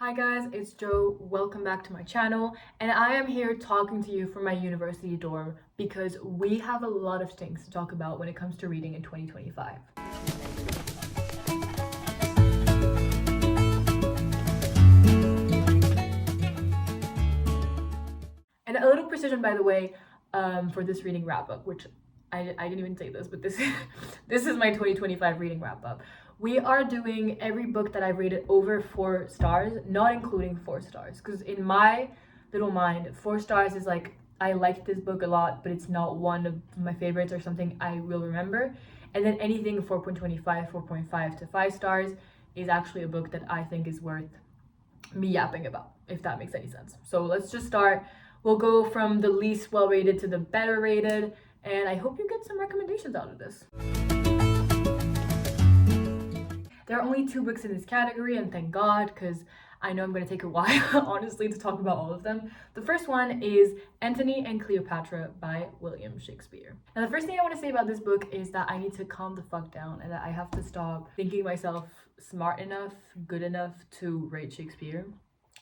Hi guys, it's Joe. Welcome back to my channel, and I am here talking to you from my university dorm because we have a lot of things to talk about when it comes to reading in 2025. And a little precision, by the way, for this reading wrap up, which I didn't even say this, but this this is my 2025 reading wrap up. We are doing every book that I've rated over 4 stars, not including 4 stars, because in my little mind, 4 stars is like I liked this book a lot, but it's not one of my favorites or something I will remember. And then anything 4.25, 4.5 to 5 stars is actually a book that I think is worth me yapping about, if that makes any sense. So let's just start. We'll go from the least well rated to the better rated, and I hope you get some recommendations out of this. There are only 2 books in this category, and thank God, because I know I'm going to take a while, honestly, to talk about all of them. The first one is Antony and Cleopatra by William Shakespeare. Now, the first thing I want to say about this book is that I need to calm the fuck down and that I have to stop thinking myself smart enough, good enough to rate Shakespeare,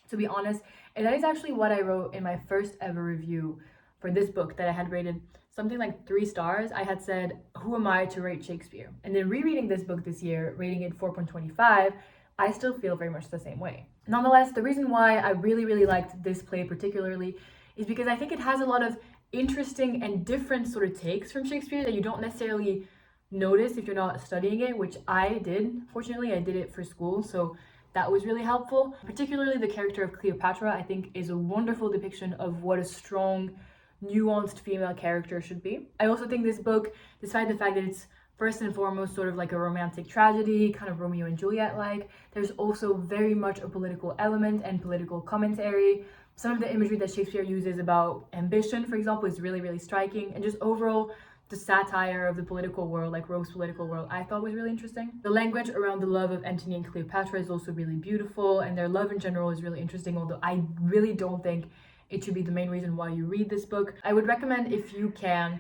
to be honest. And that is actually what I wrote in my first ever review for this book that I had rated something like 3 stars. I had said, who am I to rate Shakespeare? And then rereading this book this year, rating it 4.25, I still feel very much the same way. Nonetheless, the reason why I really liked this play particularly is because I think it has a lot of interesting and different sort of takes from Shakespeare that you don't necessarily notice if you're not studying it, which I did. Fortunately, I did it for school, so that was really helpful. Particularly the character of Cleopatra, I think, is a wonderful depiction of what a strong, nuanced female character should be. I also think this book, despite the fact that it's first and foremost sort of like a romantic tragedy, kind of Romeo and Juliet like, there's also very much a political element and political commentary. Some of the imagery that Shakespeare uses about ambition, for example, is really striking, and just overall the satire of the political world, like Rome's political world, I thought was really interesting. The language around the love of Antony and Cleopatra is also really beautiful, and their love in general is really interesting, although I really don't think it should be the main reason why you read this book. I would recommend, if you can,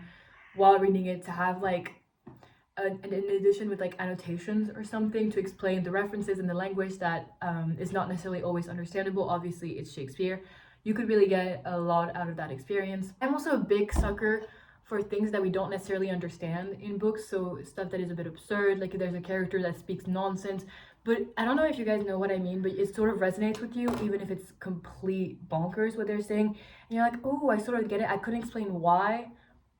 while reading it, to have like an edition with like annotations or something to explain the references and the language that is not necessarily always understandable. Obviously, it's Shakespeare. You could really get a lot out of that experience. I'm also a big sucker for things that we don't necessarily understand in books, so stuff that is a bit absurd, like if there's a character that speaks nonsense, but I don't know if you guys know what I mean, but it sort of resonates with you, even if it's complete bonkers what they're saying, and you're like, oh, I sort of get it. I couldn't explain why,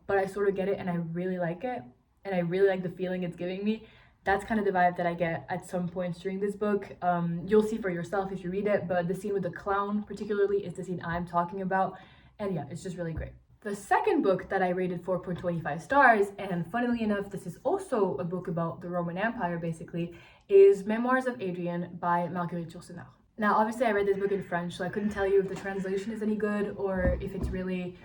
but I sort of get it, and I really like it, and I really like the feeling it's giving me. That's kind of the vibe that I get at some points during this book. You'll see for yourself if you read it, but the scene with the clown particularly is the scene I'm talking about, and yeah, it's just really great. The second book that I rated 4.25 stars, and funnily enough, this is also a book about the Roman Empire basically, is Memoirs of Adrian by Marguerite Yourcenar. Now, obviously I read this book in French, so I couldn't tell you if the translation is any good or if it's really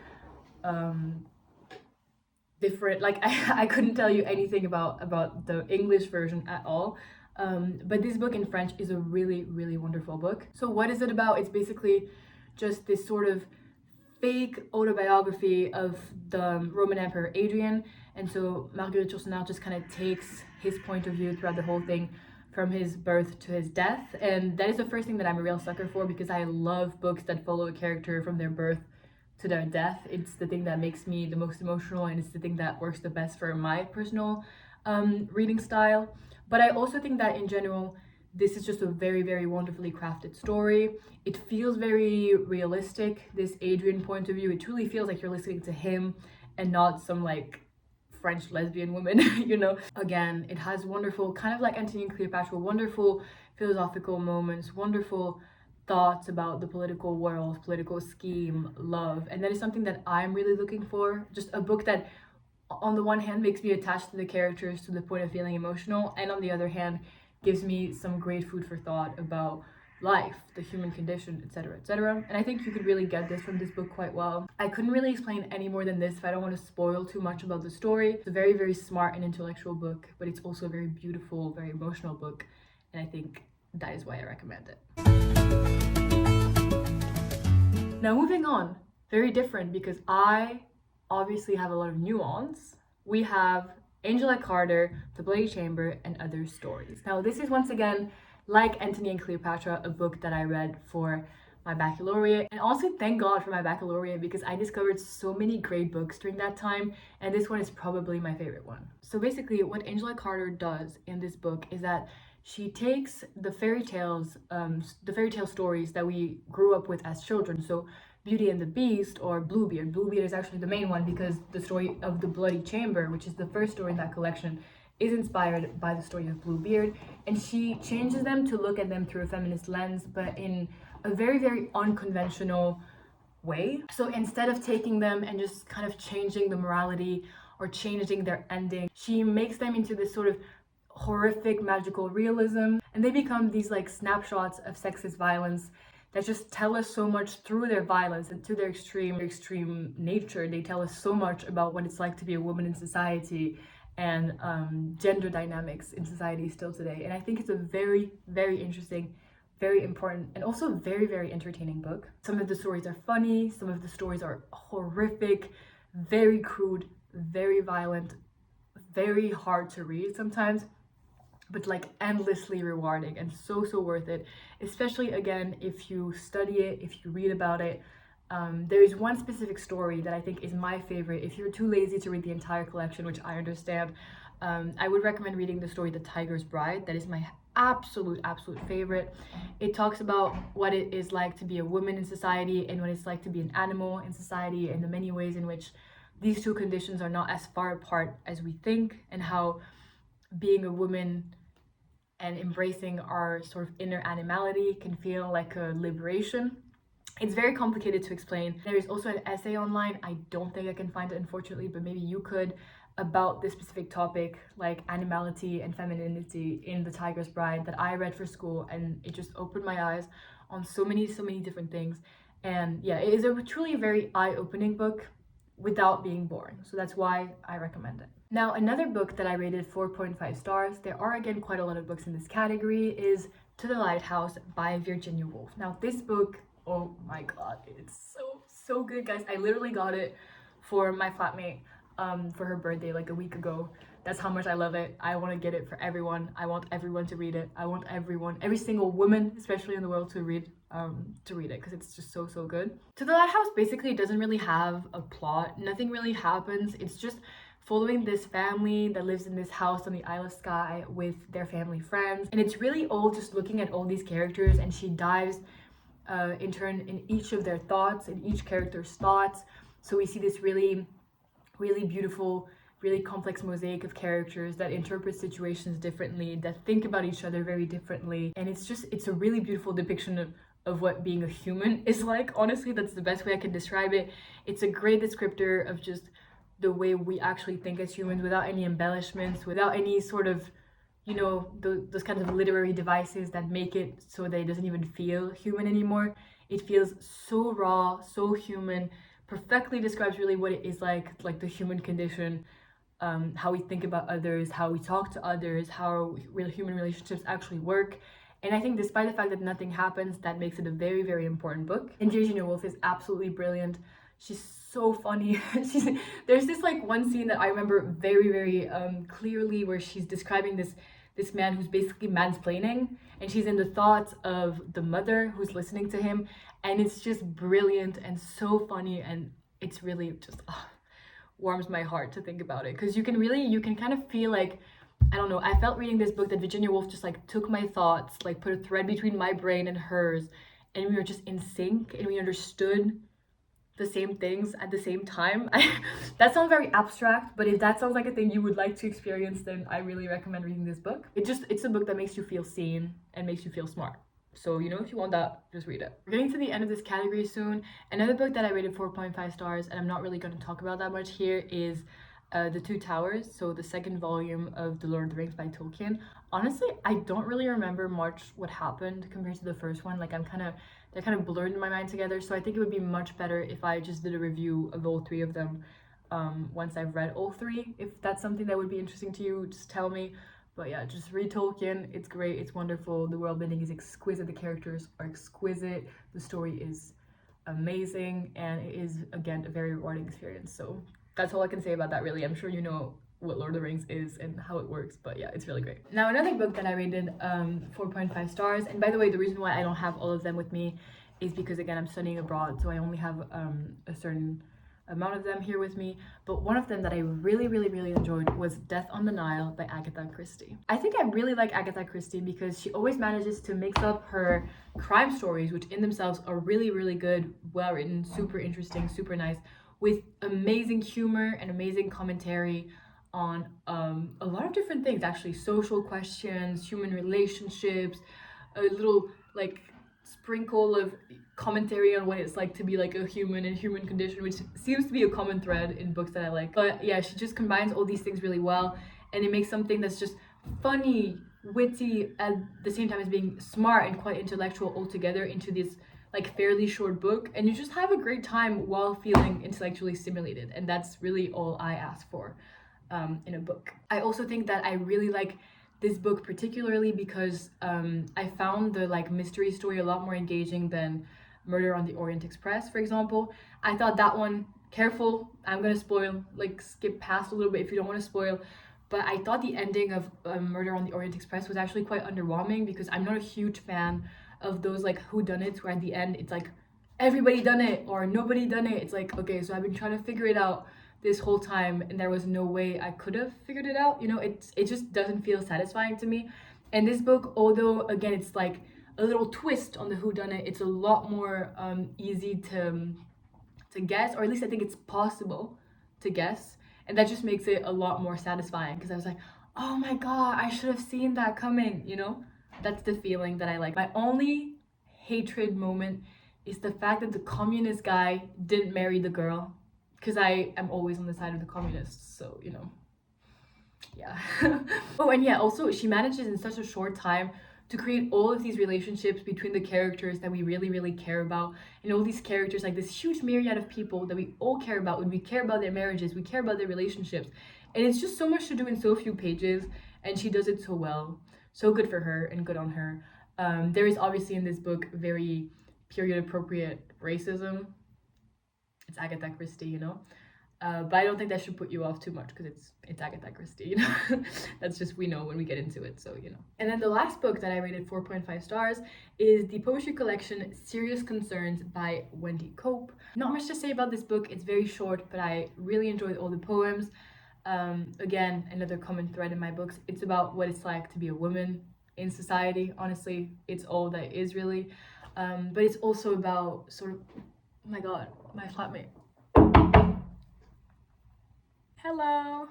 different. Like I couldn't tell you anything about the English version at all. But this book in French is a really wonderful book. So what is it about? It's basically just this sort of fake autobiography of the Roman Emperor Adrian, and so Marguerite Yourcenar just kind of takes his point of view throughout the whole thing from his birth to his death, and that is the first thing that I'm a real sucker for because I love books that follow a character from their birth to their death. It's the thing that makes me the most emotional, and it's the thing that works the best for my personal reading style. But I also think that in general, this is just a very wonderfully crafted story. It feels very realistic, this Adrian point of view. It truly feels like you're listening to him and not some like French lesbian woman, you know? Again, it has wonderful, kind of like Antony and Cleopatra, wonderful philosophical moments, wonderful thoughts about the political world, political scheme, love. And that is something that I'm really looking for. Just a book that on the one hand makes me attached to the characters to the point of feeling emotional, and on the other hand gives me some great food for thought about life, the human condition, etc. And I think you could really get this from this book quite well. I couldn't really explain any more than this if I don't want to spoil too much about the story. It's a very smart and intellectual book, but it's also a very beautiful, very emotional book, and I think that is why I recommend it. Now moving on, very different because I obviously have a lot of nuance. We have Angela Carter, The Bloody Chamber, and Other Stories. Now, this is once again like Antony and Cleopatra, a book that I read for my baccalaureate. And also thank God for my baccalaureate, because I discovered so many great books during that time, and this one is probably my favorite one. So basically what Angela Carter does in this book is that she takes the fairy tales, the fairy tale stories that we grew up with as children. So Beauty and the Beast or Bluebeard. Bluebeard is actually the main one because the story of the Bloody Chamber, which is the first story in that collection, is inspired by the story of Bluebeard, and she changes them to look at them through a feminist lens, but in a very, very unconventional way. So instead of taking them and just kind of changing the morality or changing their ending, she makes them into this sort of horrific magical realism, and they become these like snapshots of sexist violence that just tell us so much through their violence and to their extreme nature. They tell us so much about what it's like to be a woman in society and gender dynamics in society still today. And I think it's a very, very interesting, very important, and also very, very entertaining book. Some of the stories are funny, some of the stories are horrific, very crude, very violent, very hard to read sometimes, but like endlessly rewarding and so worth it, especially again if you study it, if you read about it. There is one specific story that I think is my favorite. If you're too lazy to read the entire collection, which I understand, I would recommend reading the story The Tiger's Bride. That is my absolute favorite. It talks about what it is like to be a woman in society and what it's like to be an animal in society, and the many ways in which these two conditions are not as far apart as we think, and how being a woman and embracing our sort of inner animality can feel like a liberation. It's very complicated to explain. There is also an essay online. I don't think I can find it, unfortunately, but maybe you could, about this specific topic, like animality and femininity in The Tiger's Bride, that I read for school, and it just opened my eyes on so many different things. And yeah, it is a truly very eye-opening book without being boring. So that's why I recommend it. Now, another book that I rated 4.5 stars, there are again quite a lot of books in this category, is To the Lighthouse by Virginia Woolf. Now, this book, oh my god, it's so good, guys. I literally got it for my flatmate for her birthday like a week ago. That's how much I love it. I want to get it for everyone. I want everyone to read it. I want every single woman, especially in the world, to read it, because it's just so good. To the Lighthouse basically doesn't really have a plot. Nothing really happens. It's just following this family that lives in this house on the Isle of Skye with their family friends, and it's really all just looking at all these characters, and she dives in turn in each of their thoughts, in each character's thoughts. So we see this really beautiful, really complex mosaic of characters that interpret situations differently, that think about each other very differently, and it's a really beautiful depiction of what being a human is like. Honestly, that's the best way I can describe it. It's a great descriptor of just the way we actually think as humans, without any embellishments, without any sort of, you know, those kinds of literary devices that make it so that it doesn't even feel human anymore. It feels so raw, so human, perfectly describes really what it is like the human condition, how we think about others, how we talk to others, how real human relationships actually work. And I think despite the fact that nothing happens, that makes it a very important book. And Virginia Woolf is absolutely brilliant. She's so funny. There's this like one scene that I remember very clearly, where she's describing this man who's basically mansplaining, and she's in the thoughts of the mother who's listening to him, and it's just brilliant and so funny, and it's really just warms my heart to think about it, because you can kind of feel like, I don't know, I felt reading this book that Virginia Woolf just like took my thoughts, like put a thread between my brain and hers, and we were just in sync, and we understood the same things at the same time. That sounds very abstract, but if that sounds like a thing you would like to experience, then I really recommend reading this book. It's a book that makes you feel seen and makes you feel smart. So, you know, if you want that, just read it. We're getting to the end of this category soon. Another book that I rated 4.5 stars, and I'm not really going to talk about that much here, is The Two Towers, so the second volume of The Lord of the Rings by Tolkien. Honestly, I don't really remember much what happened compared to the first one. Like, they're kind of blurred in my mind together, so I think it would be much better if I just did a review of all three of them once I've read all three. If that's something that would be interesting to you, just tell me. But yeah, just read Tolkien. It's great, it's wonderful. The world building is exquisite, the characters are exquisite, the story is amazing, and it is, again, a very rewarding experience. So that's all I can say about that, really. I'm sure you know what Lord of the Rings is and how it works, but yeah, it's really great. Now another book that I rated 4.5 stars, and by the way, the reason why I don't have all of them with me is because again I'm studying abroad, so I only have a certain amount of them here with me, but one of them that I really enjoyed was Death on the Nile by Agatha Christie. I think I really like Agatha Christie because she always manages to mix up her crime stories, which in themselves are really good, well written, super interesting, super nice, with amazing humor and amazing commentary on a lot of different things, actually, social questions, human relationships, a little like sprinkle of commentary on what it's like to be like a human and human condition, which seems to be a common thread in books that I like. But yeah, she just combines all these things really well, and it makes something that's just funny, witty, at the same time as being smart and quite intellectual all together into this like fairly short book, and you just have a great time while feeling intellectually stimulated, and that's really all I ask for in a book. I also think that I really like this book particularly because I found the like mystery story a lot more engaging than Murder on the Orient Express, for example. I thought that one, careful, I'm gonna spoil, like skip past a little bit if you don't want to spoil, but I thought the ending of Murder on the Orient Express was actually quite underwhelming because I'm not a huge fan of those like whodunits where at the end it's like everybody done it or nobody done it. It's like, okay, so I've been trying to figure it out this whole time and there was no way I could have figured it out, you know. It just doesn't feel satisfying to me. And this book, although again it's like a little twist on the whodunit, it's a lot more easy to guess, or at least I think it's possible to guess, and that just makes it a lot more satisfying because I was like, oh my god, I should have seen that coming, you know. That's the feeling that I like. My only hatred moment is the fact that the communist guy didn't marry the girl, because I am always on the side of the communists, so you know, yeah. Oh, and yeah, also she manages in such a short time to create all of these relationships between the characters that we really care about, and all these characters, like this huge myriad of people that we all care about, when we care about their marriages, we care about their relationships, and it's just so much to do in so few pages, and she does it so well. So good for her and good on her. There is obviously in this book very period appropriate racism. It's Agatha Christie, you know. But I don't think that should put you off too much because it's Agatha Christie, you know. That's just, we know when we get into it, so you know. And then the last book that I rated 4.5 stars is the poetry collection Serious Concerns by Wendy Cope. Not much to say about this book, it's very short, but I really enjoyed all the poems. Again, another common thread in my books, it's about what it's like to be a woman in society. Honestly, it's all that is really. But it's also about sort of, oh my god, my flatmate. Hello.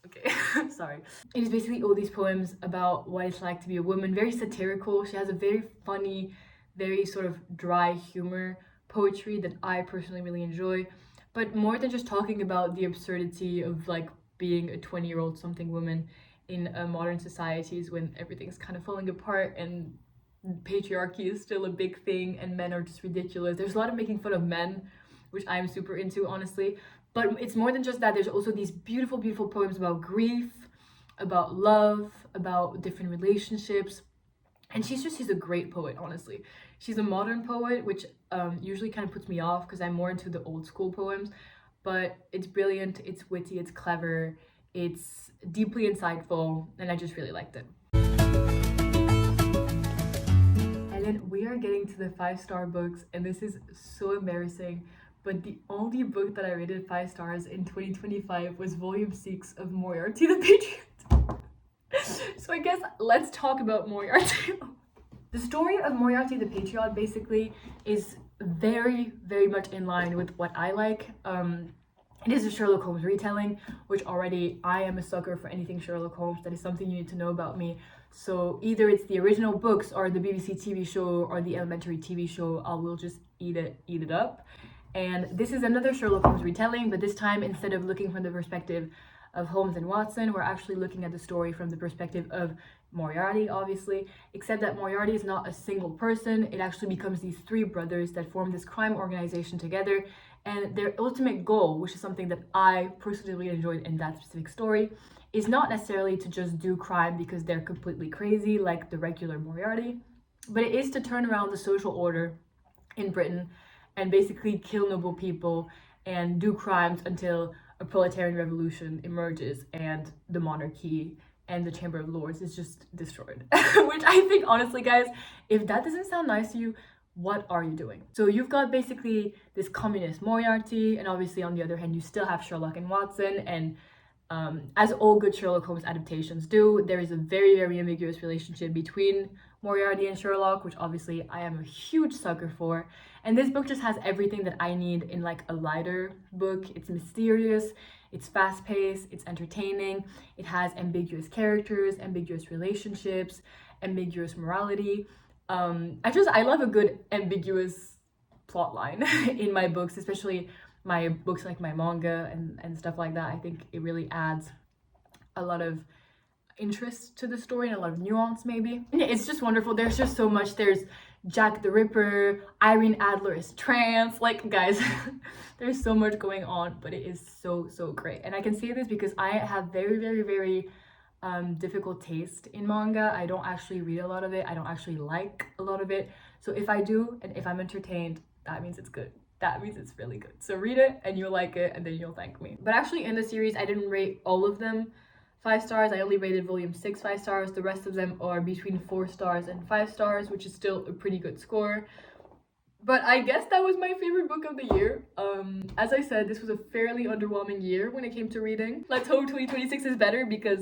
Okay, sorry. It is basically all these poems about what it's like to be a woman, very satirical. She has a very funny, very sort of dry humor poetry that I personally really enjoy. But more than just talking about the absurdity of like being a 20-year-old something woman in modern societies when everything's kind of falling apart and patriarchy is still a big thing and men are just ridiculous. There's a lot of making fun of men, which I'm super into, honestly. But it's more than just that. There's also these beautiful poems about grief, about love, about different relationships. And she's a great poet, honestly. She's a modern poet, which usually kind of puts me off because I'm more into the old school poems. But it's brilliant, it's witty, it's clever, it's deeply insightful, and I just really liked it. And then we are getting to the 5-star books, and this is so embarrassing, but the only book that I rated 5 stars in 2025 was volume 6 of Moriarty the Patriot. So I guess let's talk about Moriarty. The story of Moriarty the Patriot basically is very much in line with what I like. It is a Sherlock Holmes retelling, which already I am a sucker for anything Sherlock Holmes. That is something you need to know about me. So either it's the original books or the BBC TV show or the Elementary TV show, I will just eat it up. And this is another Sherlock Holmes retelling, but this time instead of looking from the perspective of Holmes and Watson, we're actually looking at the story from the perspective of Moriarty, obviously, except that Moriarty is not a single person. It actually becomes these 3 brothers that form this crime organization together, and their ultimate goal, which is something that I personally really enjoyed in that specific story, is not necessarily to just do crime because they're completely crazy like the regular Moriarty, but it is to turn around the social order in Britain and basically kill noble people and do crimes until a proletarian revolution emerges and the monarchy and the Chamber of Lords is just destroyed. Which I think, honestly, guys, if that doesn't sound nice to you, what are you doing? So you've got basically this communist Moriarty, and obviously on the other hand, you still have Sherlock and Watson, and as all good Sherlock Holmes adaptations do, there is a very, very ambiguous relationship between Moriarty and Sherlock, which obviously I am a huge sucker for. And this book just has everything that I need in like a lighter book. It's mysterious, it's fast-paced, it's entertaining, it has ambiguous characters, ambiguous relationships, ambiguous morality. I love a good ambiguous plot line in my books, especially my books like my manga and stuff like that. I think it really adds a lot of interest to the story and a lot of nuance, maybe. And it's just wonderful. There's just so much. There's Jack the Ripper, Irene Adler is trans. Like, guys, there's so much going on, but it is so, so great. And I can say this because I have very, very, very difficult taste in manga. I don't actually read a lot of it. I don't actually like a lot of it. So if I do, and if I'm entertained, that means it's good. That means it's really good. So read it and you'll like it and then you'll thank me. But actually in the series, I didn't rate all of them 5 stars. I only rated volume 6 5 stars. The rest of them are between 4 stars and 5 stars, which is still a pretty good score. But I guess that was my favorite book of the year. As I said, this was a fairly underwhelming year when it came to reading. Let's hope 2026 is better because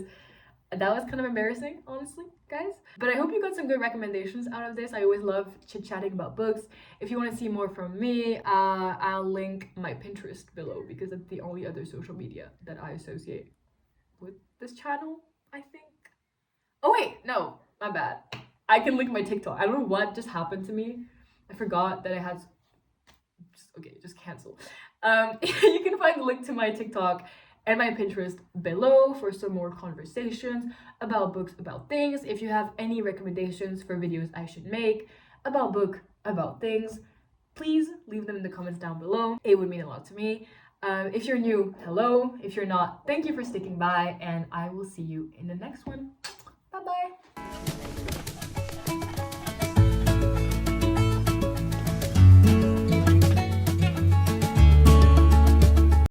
that was kind of embarrassing, honestly, guys. But I hope you got some good recommendations out of this. I always love chit-chatting about books. If you want to see more from me, I'll link my Pinterest below because that's the only other social media that I associate with this channel, I think. Oh wait, no, my bad. I can link my TikTok. I don't know what just happened to me. I forgot that I had... Okay, just cancel. You can find the link to my TikTok and my Pinterest below for some more conversations about books, about things. If you have any recommendations for videos I should make about about things, please leave them in the comments down below. It would mean a lot to me. If you're new, hello. If you're not, thank you for sticking by, and I will see you in the next one.